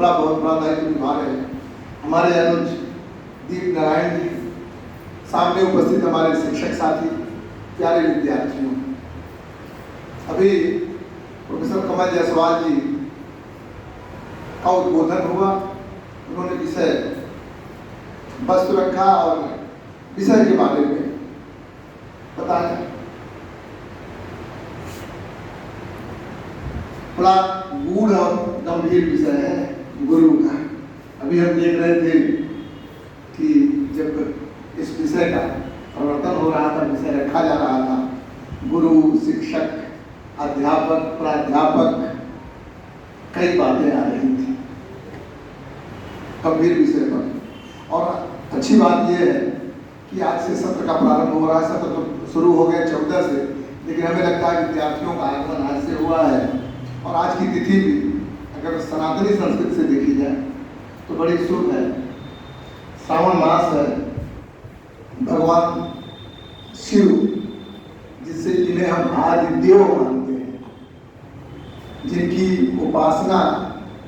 बहुत बड़ा दायित्व निभा रहे हैं। हमारे अनुज दीप नारायण जी, सामने उपस्थित हमारे शिक्षक साथी, प्यारे विद्यार्थियों, अभी प्रोफेसर कमल जायसवाल जी का उद्बोधन हुआ। उन्होंने विषय वस्तु रखा और विषय के बारे में बताया। बड़ा गूढ़ और गंभीर विषय है गुरु का। अभी हम देख रहे थे कि जब इस विषय का प्रवर्तन हो रहा था, विषय रखा जा रहा था, गुरु, शिक्षक, अध्यापक, प्राध्यापक, कई बातें आ रही थी गंभीर विषय पर। और अच्छी बात यह है कि आज से सत्र का प्रारंभ हो रहा है। सत्र तो शुरू हो गया 14 से, लेकिन हमें लगता है विद्यार्थियों का आगमन आज से हुआ है। और आज की तिथि भी अगर सनातनी संस्कृति से देखी जाए तो बड़ी शुभ है। श्रावण मास है। भगवान शिव, जिन्हें हम आदि देव मानते हैं, जिनकी उपासना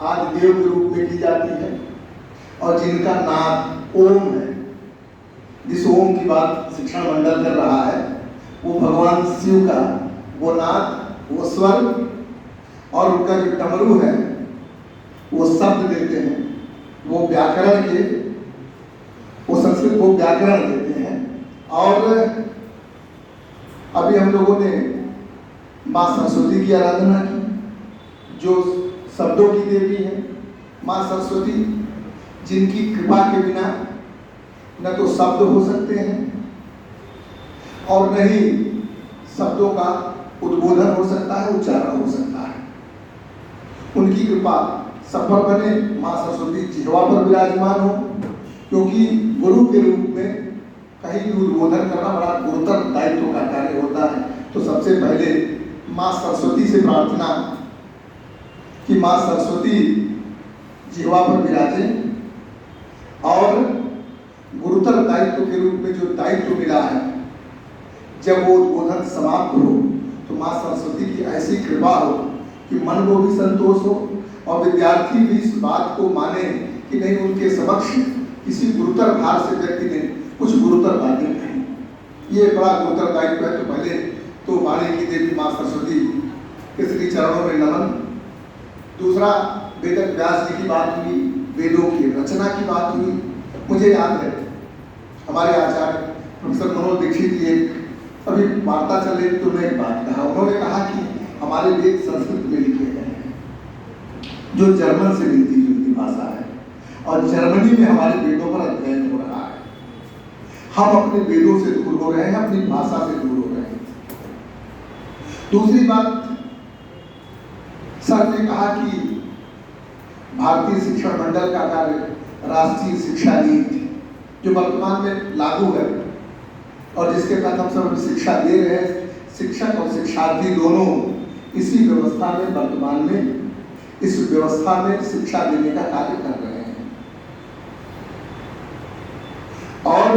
आदि देव के रूप में की जाती है और जिनका नाद ओम है, जिस ओम की बात शिक्षण मंडल कर रहा है, वो भगवान शिव का वो नाद, वो स्वर और उनका जो डमरू है, वो शब्द देते हैं, वो व्याकरण के, वो संस्कृत को व्याकरण देते हैं। और अभी हम लोगों ने माँ सरस्वती की आराधना की, जो शब्दों की देवी है। माँ सरस्वती, जिनकी कृपा के बिना न तो शब्द हो सकते हैं और न ही शब्दों का उद्बोधन हो सकता है, उच्चारण हो सकता है। उनकी कृपा सब पर बने। माँ सरस्वती जिह्वा पर विराजमान हो, क्योंकि गुरु के रूप में कहीं भी उद्बोधन करना बड़ा गुरुतर दायित्व का कार्य होता है। तो सबसे पहले माँ सरस्वती से प्रार्थना कि माँ सरस्वती जिह्वा पर विराजें और गुरुतर दायित्व के रूप में जो दायित्व मिला है, जब वो उद्बोधन समाप्त हो तो माँ सरस्वती की ऐसी कृपा हो कि मन को भी संतोष हो और विद्यार्थी भी इस बात को माने कि नहीं, उनके समक्ष किसी गुरुतर भार से व्यक्ति ने कुछ गुरुतर बातें कही। ये बड़ा गुरुतर दायित्व है। तो पहले तो वाणी की देवी माँ सरस्वती के श्री चरणों में नमन। दूसरा, वेदक व्यास जी की बात हुई, वेदों की रचना की बात हुई। मुझे याद है हमारे आचार्य प्रोफेसर मनोज दीक्षित जी, एक अभी वार्ता चल रही तो मैं एक बात कहा, उन्होंने कहा कि हमारे वेद संस्कृत में लिखे गए हैं, जो जर्मन से मिलती जुलती भाषा है, और जर्मनी में हमारे वेदों पर अध्ययन हो रहा है। हम अपने वेदों से दूर हो रहे हैं, अपनी भाषा से दूर हो रहे हैं। दूसरी बात, सर ने कहा कि भारतीय शिक्षण मंडल का कार्य राष्ट्रीय शिक्षा नीति, जो वर्तमान में लागू है और जिसके तहत हम सब शिक्षा दे रहे हैं, शिक्षक और शिक्षार्थी दोनों इसी व्यवस्था में, वर्तमान में इस व्यवस्था में शिक्षा देने का कार्य कर रहे हैं। और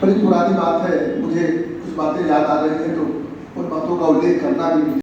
बड़ी पुरानी बात है, मुझे कुछ बातें याद आ रही हैं तो उन बातों का उल्लेख करना भी